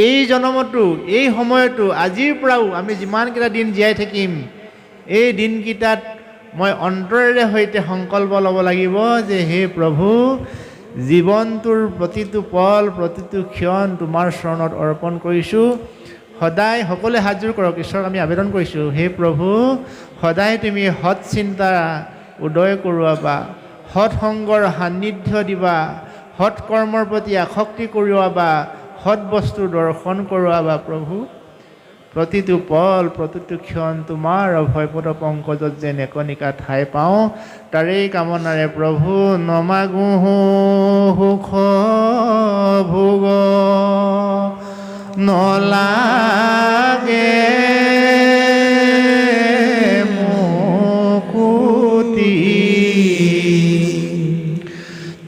এই জনমতো এই সময়তো আজিৰ পৰাও আমি যিমানকেইটা দিন জীয়াই থাকিম এই দিনকেইটাত মই অন্তৰেৰে সৈতে সংকল্প ল'ব লাগিব যে হে প্ৰভু জীৱনটোৰ প্ৰতিটো পল প্ৰতিটো ক্ষণ তোমাৰ চৰণত অৰ্পণ কৰিছোঁ। সদায় সকলোৱে হাতযোৰ কৰক, ঈশ্বৰক আমি আবেদন কৰিছোঁ, হে প্ৰভু সদায় তুমি সৎ চিন্তা উদয় কৰোৱাবা, সৎ সংগৰ সান্নিধ্য দিবা, সৎ কৰ্মৰ প্ৰতি আসক্তি কৰোৱাবা, সৎ বস্তু দৰ্শন কৰোৱাবা। প্ৰভু প্ৰতিটো পল প্ৰতিটো ক্ষণ তোমাৰ অভয়পদ পংকজত যেন একনিকা ঠাই পাওঁ তাৰেই কামনাৰে প্ৰভু নমাগো সুখ ভোগ নলাগে মুকুতি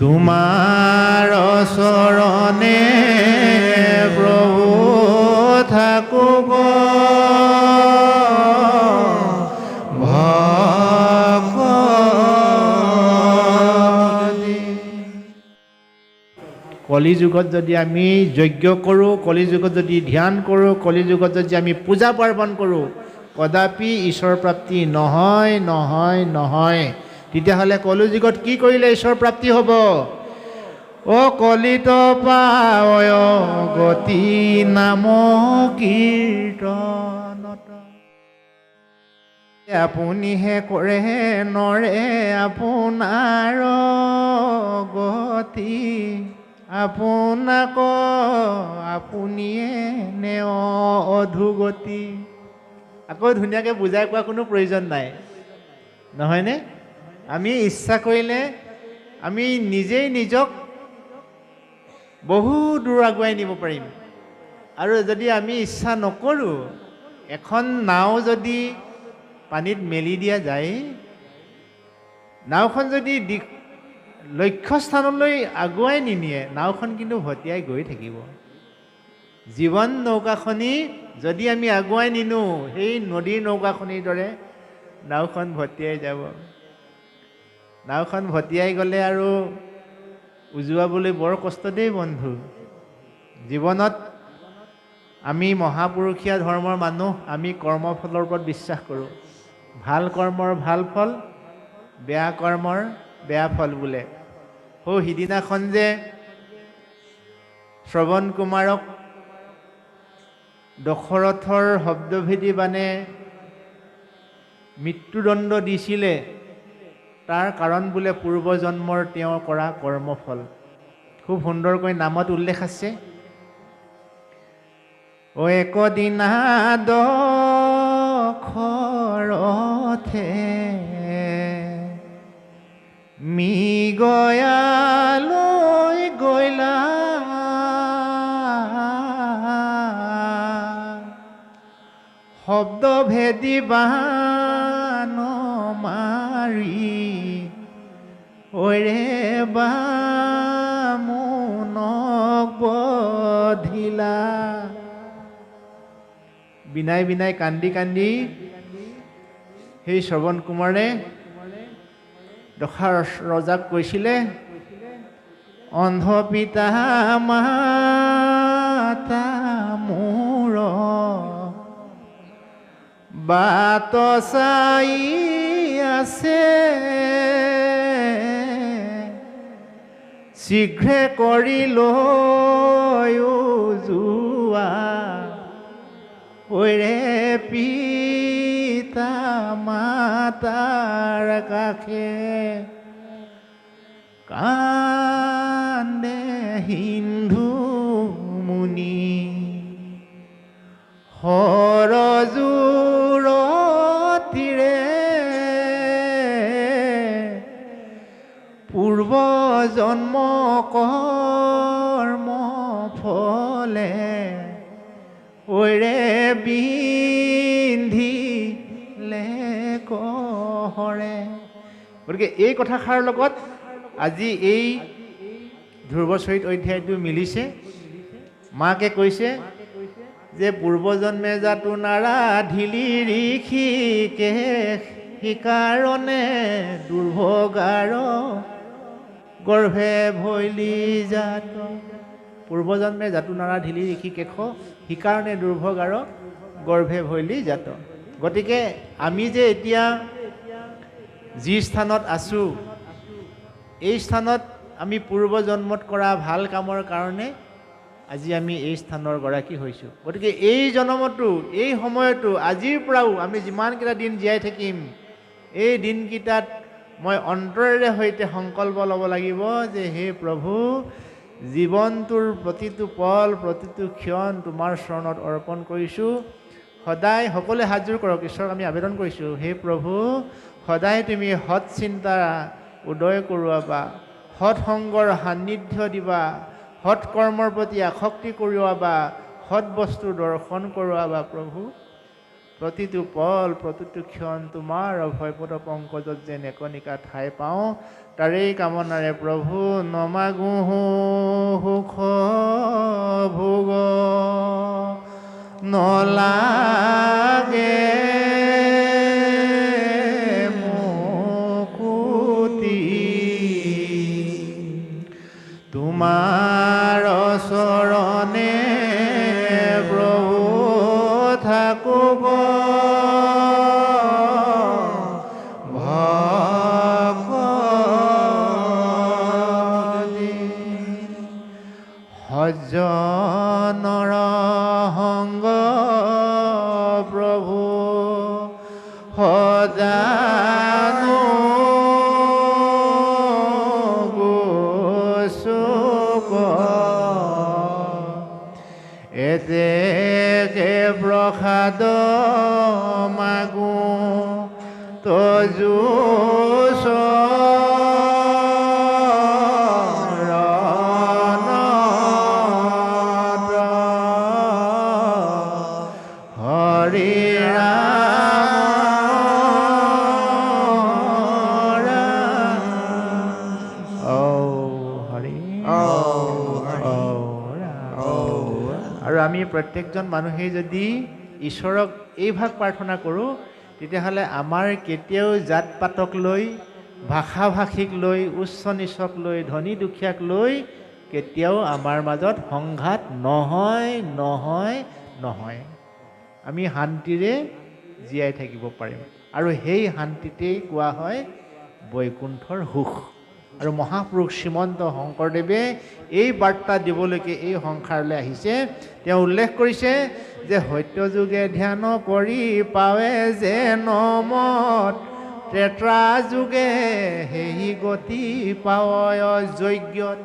তোমাৰ চৰণে প্ৰভু থাকো কলিযুগত যদি আমি যজ্ঞ কৰোঁ, কলিযুগত যদি ধ্যান কৰোঁ, কলিযুগত যদি আমি পূজা পাৰ্বণ কৰোঁ, কদাপি ঈশ্বৰ প্ৰাপ্তি নহয় নহয় নহয়। তেতিয়াহ'লে কলিযুগত কি কৰিলে ঈশ্বৰ প্ৰাপ্তি হ'ব? অ কলিত পায় গতি নাম কীৰ্তনত আপুনিহে কৰে নৰে আপোনাৰ গতি, আপোনাক আপুনিয়ে নেও অধোগতি। আকৌ ধুনীয়াকৈ বুজাই কোৱা কোনো প্ৰয়োজন নাই, নহয়নে? আমি ইচ্ছা কৰিলে আমি নিজেই নিজক বহু দূৰ আগুৱাই নিব পাৰিম। আৰু যদি আমি ইচ্ছা নকৰোঁ, এখন নাও যদি পানীত মেলি দিয়া যায়, নাওখন যদি লক্ষ্যস্থানলৈ আগুৱাই নিনিয়ে, নাওখন কিন্তু ভটিয়াই গৈ থাকিব। জীৱন নৌকাখনি যদি আমি আগুৱাই নিনো, সেই নদীৰ নৌকাখনিৰ দৰে নাওখন ভটিয়াই যাব। নাওখন ভটিয়াই গ'লে আৰু উজুৱাবলৈ বৰ কষ্ট দেই বন্ধু। জীৱনত আমি মহাপুৰুষীয়া ধৰ্মৰ মানুহ, আমি কৰ্মফলৰ ওপৰত বিশ্বাস কৰোঁ। ভাল কৰ্মৰ ভাল ফল, বেয়া কৰ্মৰ বেয়া ফল বোলে। সিদিনাখন যে শ্ৰৱণ কুমাৰক দশৰথৰ শব্দভেদী বানে মৃত্যুদণ্ড দিছিলে, তাৰ কাৰণ বোলে পূৰ্বজন্মৰ তেওঁ কৰা কৰ্মফল। খুব সুন্দৰকৈ নামত উল্লেখ আছে। একদিনা দশৰথে মৃগয়ালৈ গলা, শব্দভেদী বান মাৰি ঐৰে বামুণক বধিলা। বিনাই বিনাই কান্দি কান্দি সেই শ্ৰৱণ কুমাৰে দশৰথ ৰজাক কৈছিলে, অন্ধ পিতা মাতা মোৰ বাট চাই আছে, শীঘ্ৰে কৰি লৈ যোৱা ঐৰে পিতা মাতাৰ কাষে। কান্দে সিন্ধু মুনি সৰজুৰ তীৰে, পূৰ্ব জন্ম কৰ্ম ফলে ঐৰে বিন্ধিলে কহৰে। গতিকে এই কথাষাৰৰ লগত আজি এই ধ্ৰুৱচৰিত অধ্যায়টো মিলিছে। মাকে কৈছে যে পূৰ্বজন্মে জাতো নাৰাধিলি ঋষিকেশ, সিকাৰণে দুৰ্ভগাৰ গৰ্ভে ভৈলি জাত। পূৰ্বজন্মে জাতু নাৰা ঢিলি ঋষি কেশ সিকাৰণে দুৰ্ভোগ আৰু গৰ্ভে ভৈলি জাত। গতিকে আমি যে এতিয়া যি স্থানত আছোঁ, এই স্থানত আমি পূৰ্বজন্মত কৰা ভাল কামৰ কাৰণে আজি আমি এই স্থানৰ গৰাকী হৈছোঁ। গতিকে এই জন্মতো, এই সময়তো, আজিৰ পৰাও আমি যিমানকেইটা দিন জীয়াই থাকিম, এই দিনকেইটাত মই অন্তৰেৰে সৈতে সংকল্প ল'ব লাগিব যে হে প্ৰভু, জীৱনটোৰ প্ৰতিটো পল, প্ৰতিটো ক্ষণ তোমাৰ চৰণত অৰ্পণ কৰিছোঁ। সদায় সকলোৱে হাতযোৰ কৰক, ঈশ্বৰক আমি আবেদন কৰিছোঁ, হে প্ৰভু, সদায় তুমি সৎ চিন্তা উদয় কৰোৱাবা, সৎ সংগৰ সান্নিধ্য দিবা, সৎ কৰ্মৰ প্ৰতি আসক্তি কৰোৱাবা, সৎ বস্তু দৰ্শন কৰোৱাবা। প্ৰভু, প্ৰতিটো পল, প্ৰতিটো ক্ষণ তোমাৰ অভয়পদ পংকজত যেন একনিকা ঠাই পাওঁ, তাৰেই কামনাৰে প্ৰভু নমাগো সুখ ভোগ নলাগে মুকুতি, তোমাৰ চৰণে প্ৰভু থাকোঁ সজ্জনৰ সংগ প্ৰভু সজানো গোচুক, এতেকে প্ৰসাদ মাগো তজু আৰু আমি প্ৰত্যেকজন মানুহেই যদি ঈশ্বৰক এই ভাগ প্ৰাৰ্থনা কৰোঁ, তেতিয়াহ'লে আমাৰ কেতিয়াও জাত পাতক লৈ, ভাষা ভাষিক লৈ, উচ্চ নিচক লৈ, ধনী দুখীয়াক লৈ কেতিয়াও আমাৰ মাজত সংঘাত নহয় নহয় নহয়। আমি শান্তিৰে জীয়াই থাকিব পাৰিম, আৰু সেই শান্তিতেই কোৱা হয় বৈকুণ্ঠৰ সুখ। আৰু মহাপুৰুষ শ্ৰীমন্ত শংকৰদেৱে এই বাৰ্তা দিবলৈকে এই সংসাৰলৈ আহিছে। তেওঁ উল্লেখ কৰিছে যে সত্যযুগে ধ্যান কৰি পাৱে যে নমত, ত্ৰেতা যুগে সেই গতি পাৱয় যজ্ঞত।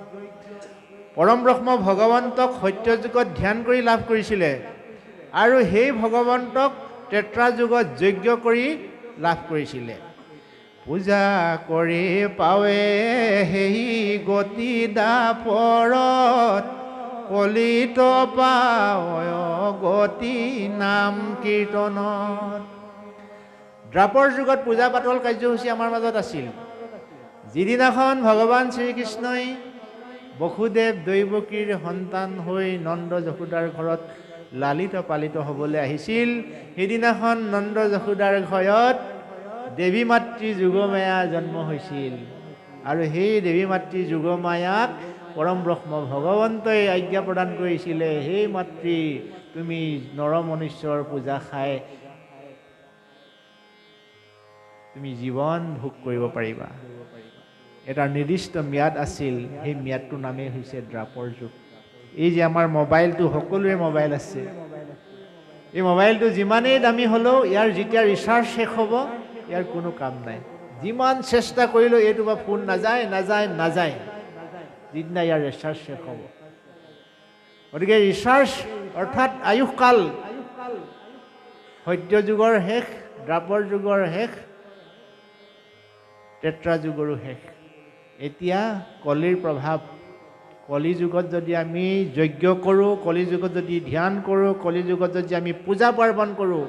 পৰম ব্ৰহ্ম ভগৱন্তক সত্যযুগত ধ্যান কৰি লাভ কৰিছিলে, আৰু সেই ভগৱন্তক ত্ৰেতা যুগত যজ্ঞ কৰি লাভ কৰিছিলে। পূজা কৰি পাৱে সেই গতি দাপৰত, কলিত পাৱয় গতি নাম কীৰ্তনত। দ্বাপৰ যুগত পূজা পাতল কাৰ্যসূচী আমাৰ মাজত আছিল। যিদিনাখন ভগৱান শ্ৰীকৃষ্ণই বসুদেৱ দৈৱকীৰ সন্তান হৈ নন্দ যশোদাৰ ঘৰত লালিত পালিত হ'বলৈ আহিছিল, সেইদিনাখন নন্দ যশোদাৰ ঘৰত দেৱী মাতৃ যোগমায়া জন্ম হৈছিল। আৰু সেই দেৱী মাতৃ যোগমায়াক পৰম ব্ৰহ্ম ভগৱন্তই আজ্ঞা প্ৰদান কৰিছিলে, হে মাতৃ, তুমি নৰ মনুষ্যৰ পূজা খাই তুমি জীৱন ভোগ কৰিব পাৰিবা। এটা নিৰ্দিষ্ট ম্যাদ আছিল, সেই ম্যাদটোৰ নামেই হৈছে দ্বাপৰ যুগ। এই যে আমাৰ মোবাইলটো, সকলোৰে মোবাইল আছে, এই মোবাইলটো যিমানেই দামী হ'লেও ইয়াৰ যেতিয়া ৰিচাৰ্জ শেষ হ'ব ইয়াৰ কোনো কাম নাই। যিমান চেষ্টা কৰিলেও এইটো বা ফোন নাযায় নাযায় নাযায়, যিদিনা ইয়াৰ ৰিচাৰ্জ শেষ হ'ব। গতিকে ৰিচাৰ্জ অৰ্থাৎ আয়ুসকাল, সত্য যুগৰ শেষ, দ্বাপৰ যুগৰ শেষ, ত্ৰেতা যুগৰো শেষ। এতিয়া কলিৰ প্ৰভাৱ। কলি যুগত যদি আমি যজ্ঞ কৰোঁ, কলি যুগত যদি ধ্যান কৰোঁ, কলি যুগত যদি আমি পূজা পাৰ্বণ কৰোঁ,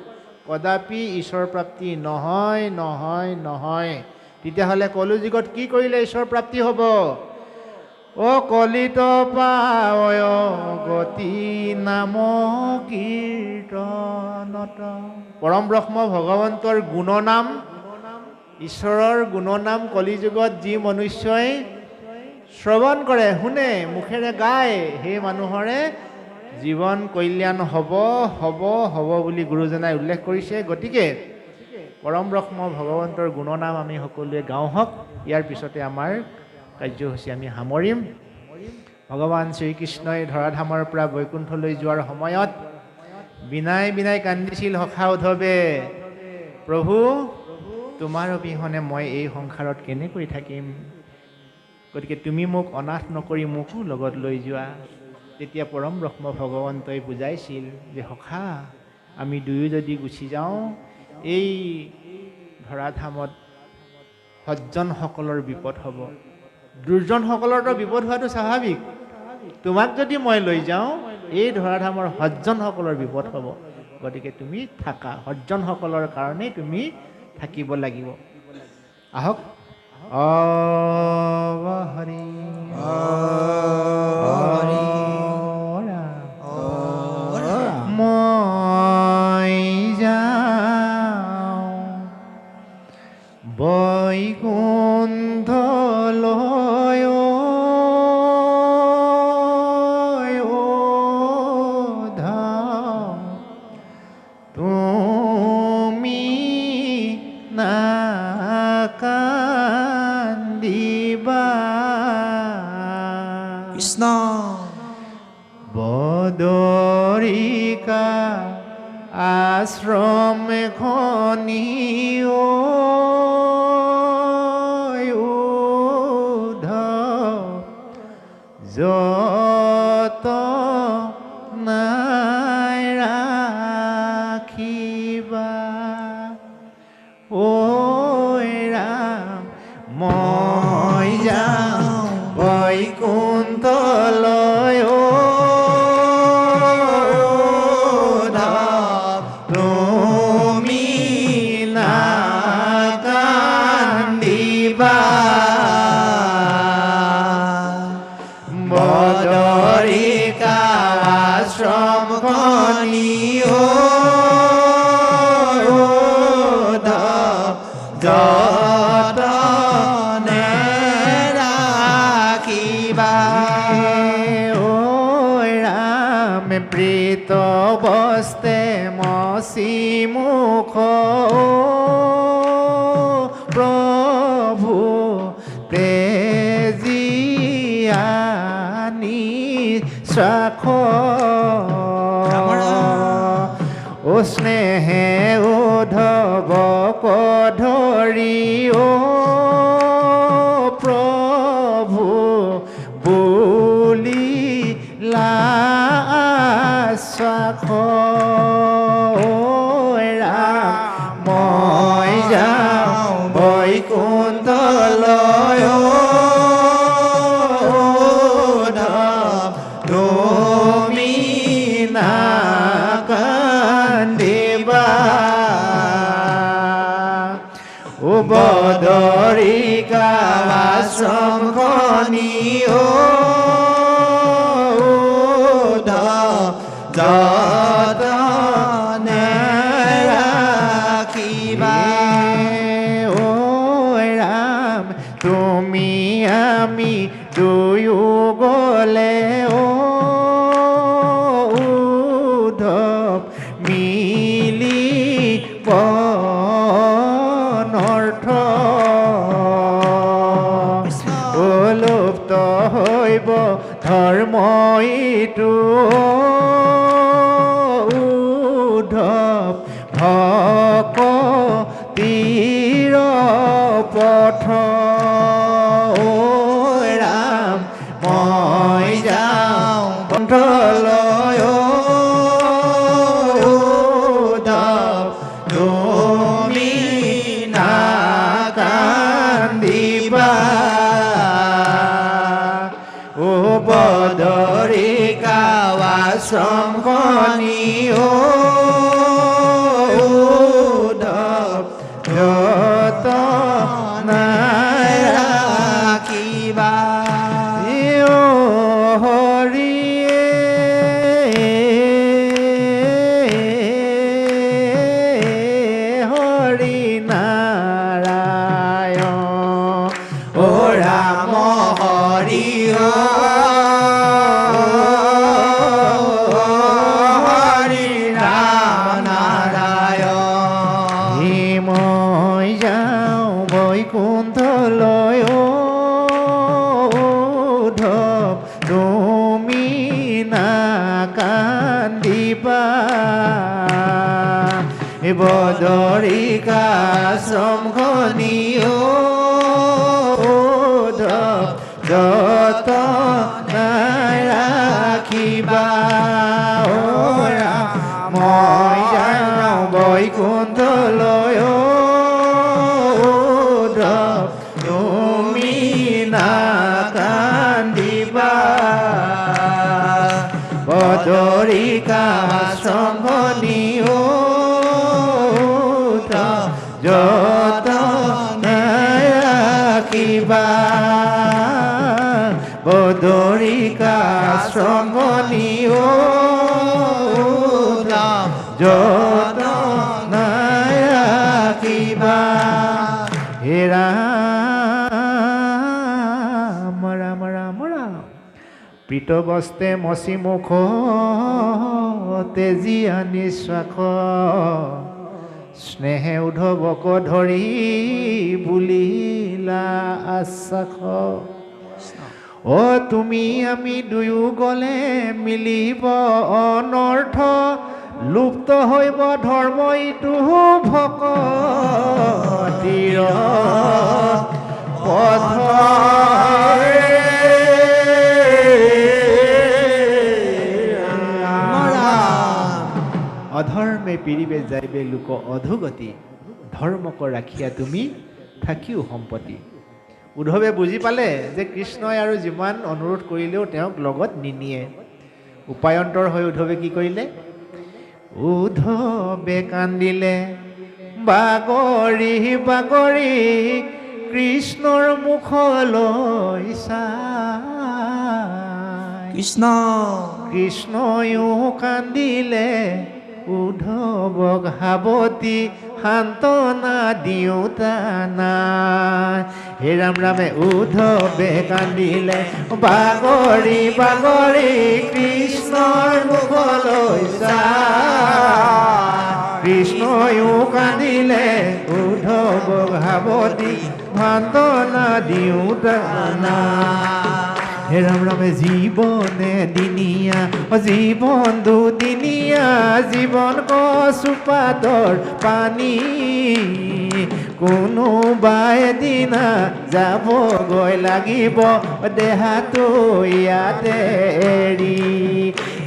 কদাপি ঈশ্বৰ প্ৰাপ্তি নহয় নহয় নহয়। তেতিয়াহ'লে কলি যুগত কি কৰিলে ঈশ্বৰ প্ৰাপ্তি হ'ব? কলিত পাৱয় গতি নাম কীৰ্তনত। পৰম ব্ৰহ্ম ভগৱন্তৰ গুণনাম, ঈশ্বৰৰ গুণনাম কলি যুগত যি মনুষ্যই শ্ৰৱণ কৰে, শুনে, মুখেৰে গায়, সেই মানুহৰে জীৱন কল্যাণ হ'ব বুলি গুৰুজনাই উল্লেখ কৰিছে। গতিকে পৰম ব্ৰহ্ম ভগৱন্তৰ গুণনাম আমি সকলোৱে গাওঁ হওক। ইয়াৰ পিছতে আমাৰ কাৰ্যসূচী আমি সামৰিম। ভগৱান শ্ৰীকৃষ্ণই ধৰাধামৰ পৰা বৈকুণ্ঠলৈ যোৱাৰ সময়ত বিনাই বিনাই কান্দিছিল সখা উদ্ধৱে, প্ৰভু তোমাৰ অবিহনে মই এই সংসাৰত কেনেকৈ থাকিম, গতিকে তুমি মোক অনাথ নকৰি মোকো লগত লৈ যোৱা। তেতিয়া পৰম ব্ৰহ্ম ভগৱন্তই বুজাইছিল যে সখা, আমি দুয়ো যদি গুচি যাওঁ, এই ধৰাধামত সজ্জনসকলৰ বিপদ হ'ব, দুৰ্জনসকলৰতো বিপদ হোৱাটো স্বাভাৱিক। তোমাক যদি মই লৈ যাওঁ, এই ধৰাধামৰ সজ্জনসকলৰ বিপদ হ'ব, গতিকে তুমি থাকা, সজ্জনসকলৰ কাৰণেই তুমি থাকিব লাগিব। আহক। হৰি মই যাওঁ বৈকুণ্ঠলৈ, তুমি নাকান্দিবা। কৃষ্ণ বদৰিকা আশ্ৰম খনি যত নাই ৰাখিবা। ঐ ৰাম মই যাওঁ বৈকুণ্ঠলৈ, তুমি নাকান্দিবা। বদৰিকা আশ্ৰম খনি যতনে ৰাখিবা। ঐ ৰাম প্ৰীত বস্তে মচি মুখ, প্ৰভু তেজিয়ানি শ্ৰাখ, ও স্নেহে উদ্ধৱক ধৰি, ও প্ৰভু বুলিলা শ্ৰাখ। ৰাম মই যাওঁ বৈকুণ্ঠলৈ, তুমি নাকান্দিবা। ও বদৰিকা আশ্ৰম খনি যতনে ৰাখিবা। ঐ ৰাম তুমি আমি দুয়ো গ'লে, উদ্ধৱ মিলি অনৰ্থ, লুপ্ত হৈব ধৰ্ম ইটো, উদ্ধৱ ভকতিৰ পথ। ৰাম মই যাওঁ বৈকুণ্ঠলৈ, তুমি নাকান্দিবা। ও বদৰিকা আশ্ৰম খনি যতনে ৰাখিবা। হৰি নাৰায়ণ, ও ৰাম হৰি তুমি নাকান্দিবা বদৰিকাশ্ৰমখনি যতনাই ৰাখিবা মই যাওঁ বৈকুণ্ঠলৈ তুমি নাকান্দিবা বদৰিকাশ্ৰমখনি যতনাই ৰাখিবা বদৰিকাশ্ৰমখনি যতনাই ৰাখিবা হে ৰাম ৰাম ৰাম ৰাম প্ৰীতবস্তে মচি মুখ তেজীয়া নিশ্বাস স্নেহে উদ্ধৱক ধৰি বুলিলা আশ্বাস তুমি আমি দুয়ো গ'লে মিলিব অনৰ্থ লুপ্ত হৈব ধৰ্ম ইটো ভকতিৰ পথ অধৰ্মে পিৰিবে যাইবে লোক অধোগতি ধৰ্মক ৰাখিয়া তুমি থাকিও সম্পত্তি উদ্ধৱে বুজি পালে যে কৃষ্ণই আৰু যিমান অনুৰোধ কৰিলেও তেওঁক লগত নিনিয়ে উপায়ন্তৰ হৈ উদ্ধৱে কি কৰিলে উদ্ধৱে কান্দিলে বাগৰি বাগৰি কৃষ্ণৰ মুখলৈ চাই কৃষ্ণয়ো কান্দিলে উদ্ধৱক সাৱতি সান্তনা দিওঁতা নাই হে ৰাম ৰামে উদ্ধৱে কান্দিলে বাগৰি বাগৰি কৃষ্ণৰ মুখলৈ চাই কৃষ্ণয়ো কান্দিলে উদ্ধৱক সাৱতি সান্তনা দিওঁতা নাই হে ৰাম ৰামে জীৱনে দিনীয়া জীৱন দুদিনীয়া জীৱন কচুপাতৰ পানী কোনোবাই এদিনা যাবগৈ লাগিব দেহাটো ইয়াতে এৰি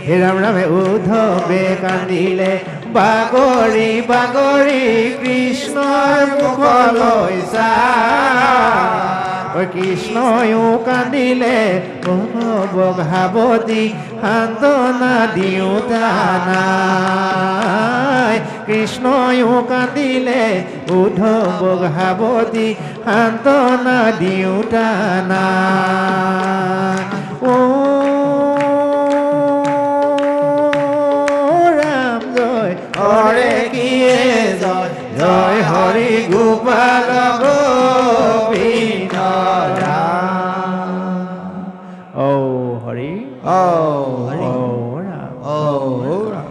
হে ৰাম ৰামে উদ্ধৱে কান্দিলে বাগৰি বাগৰি কৃষ্ণৰ মুখলৈ চাই কৃষ্ণয়ো কান্দিলে উদ্ধৱক সাৱতি সান্তনা দিওঁতা নাই কৃষ্ণয়ো কান্দিলে উদ্ধৱক সাৱতি সান্তনা দিওঁতা নাই ৰাম জয় হৰে কিয়ে জয় জয় হৰি গোপাল গোবিন্দ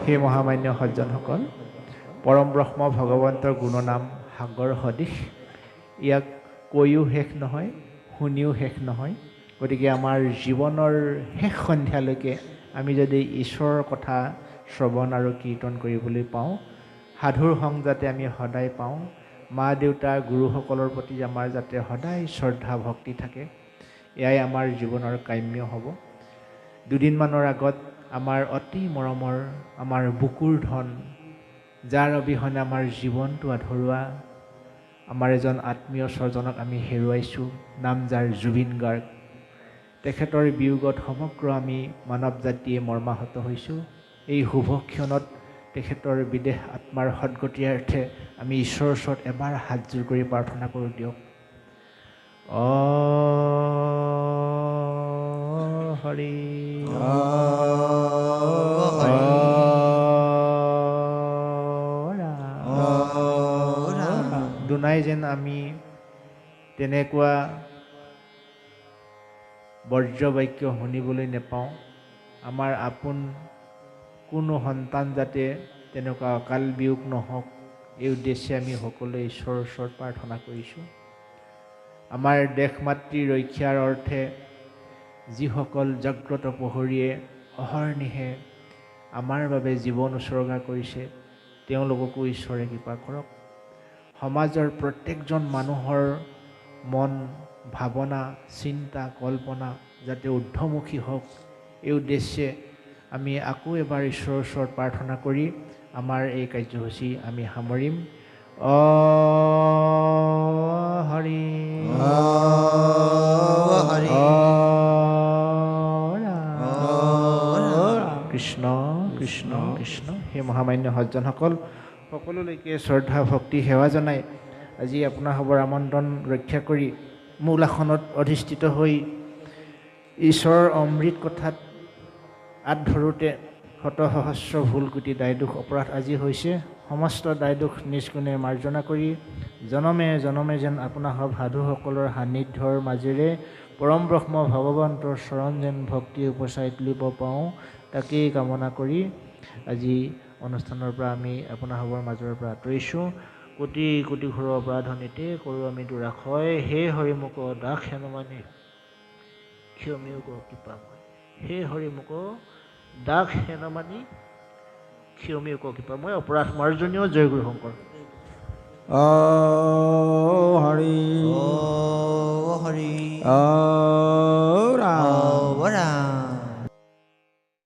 হে মহামান্য সজ্জনসকল পৰম ব্ৰহ্ম ভগৱন্তৰ গুণনাম সাগৰ সদৃশ ইয়াক কৈও শেষ নহয় শুনিও শেষ নহয় গতিকে আমাৰ জীৱনৰ শেষ সন্ধ্যালৈকে আমি যদি ঈশ্বৰৰ কথা শ্ৰৱণ আৰু কীৰ্তন কৰিবলৈ পাওঁ সাধুৰ সংগ যাতে আমি সদায় পাওঁ মা দেউতা গুৰুসকলৰ প্ৰতি আমাৰ যাতে সদায় শ্ৰদ্ধা ভক্তি থাকে এয়াই আমাৰ জীৱনৰ কাম্য হ'ব দুদিনমানৰ আগত আমাৰ অতি মৰমৰ আমাৰ বুকুৰ ধন যাৰ অবিহনে আমাৰ জীৱনটো আধৰুৱা আমাৰ এজন আত্মীয় স্বজনক আমি হেৰুৱাইছোঁ নাম যাৰ জুবিন গাৰ্গ তেখেতৰ বিয়োগত সমগ্ৰ আমি মানৱ জাতিয়ে মৰ্মাহত হৈছোঁ এই শুভ ক্ষণত তেখেতৰ বিদেহ আত্মাৰ সদ্গতিয়াৰ্থে আমি ঈশ্বৰৰ ওচৰত এবাৰ হাতযোৰ কৰি প্ৰাৰ্থনা কৰোঁ দিয়ক হৰি দুনাই যেন আমি তেনেকুৱা বজ্ৰবাক্য শুনিবলৈ নেপাওঁ আমাৰ আপোন কোনো সন্তান যাতে তেনেকুৱা অকাল বিয়োগ নহওক এই উদ্দেশ্যে আমি সকলোৱে ঈশ্বৰৰ ওচৰত প্ৰাৰ্থনা কৰিছোঁ আমাৰ দেশ মাতৃৰ ৰক্ষাৰ অৰ্থে যিসকল জাগ্ৰত প্ৰহৰীয়ে অহৰ্নিশে আমাৰ বাবে জীৱন উচৰ্গা কৰিছে তেওঁলোককো ঈশ্বৰে কৃপা কৰক। সমাজৰ প্ৰত্যেকজন মানুহৰ মন ভাৱনা চিন্তা কল্পনা যাতে ঊৰ্ধ্বমুখী হওক এই উদ্দেশ্যে আমি আকৌ এবাৰ ঈশ্বৰৰ ওচৰত প্ৰাৰ্থনা কৰি আমাৰ এই কাৰ্যসূচী আমি সামৰিম। হৰি হৰি কৃষ্ণ কৃষ্ণ কৃষ্ণ। সেই মহামান্য সজ্জনসকল সকলোলৈকে শ্ৰদ্ধা ভক্তি সেৱা জনাই আজি আপোনাৰ সবৰ আমন্ত্ৰণ ৰক্ষা কৰি মূল আসনত অধিষ্ঠিত হৈ ঈশ্বৰৰ অমৃত কথাত আঁত ধৰোঁতে শত সহস্ৰ ভুল কোটি দায় দোষ অপৰাধ আজি হৈছে। সমস্ত দায় দোষ নিজ গুণে মাৰ্জনা কৰি জনমে জনমে যেন আপোনাৰ সাধুসকলৰ সান্নিধ্যৰ মাজেৰে পৰম ব্ৰহ্ম ভগৱন্তৰ চৰণ যেন ভক্তি উপচাই তুলিব পাওঁ তাকেই কামনা কৰি আজি অনুষ্ঠানৰ পৰা আমি আপোনাৰ সবৰ মাজৰ পৰা আঁতৰিছোঁ। কোটি কোটি ঘৰৰ অপৰাধনীতে কৰোঁ আমি দুৰাশয়, হে হৰি মোক দাস হেনমানে ক্ষমীয় কৃপাময়। হে হৰি মোক দাস হেনমানি ক্ষমীয় কৃপাময়। অপৰাধ মাৰ্জনীয় জয় গুৰু শংকৰ। হৰি হৰি হৰি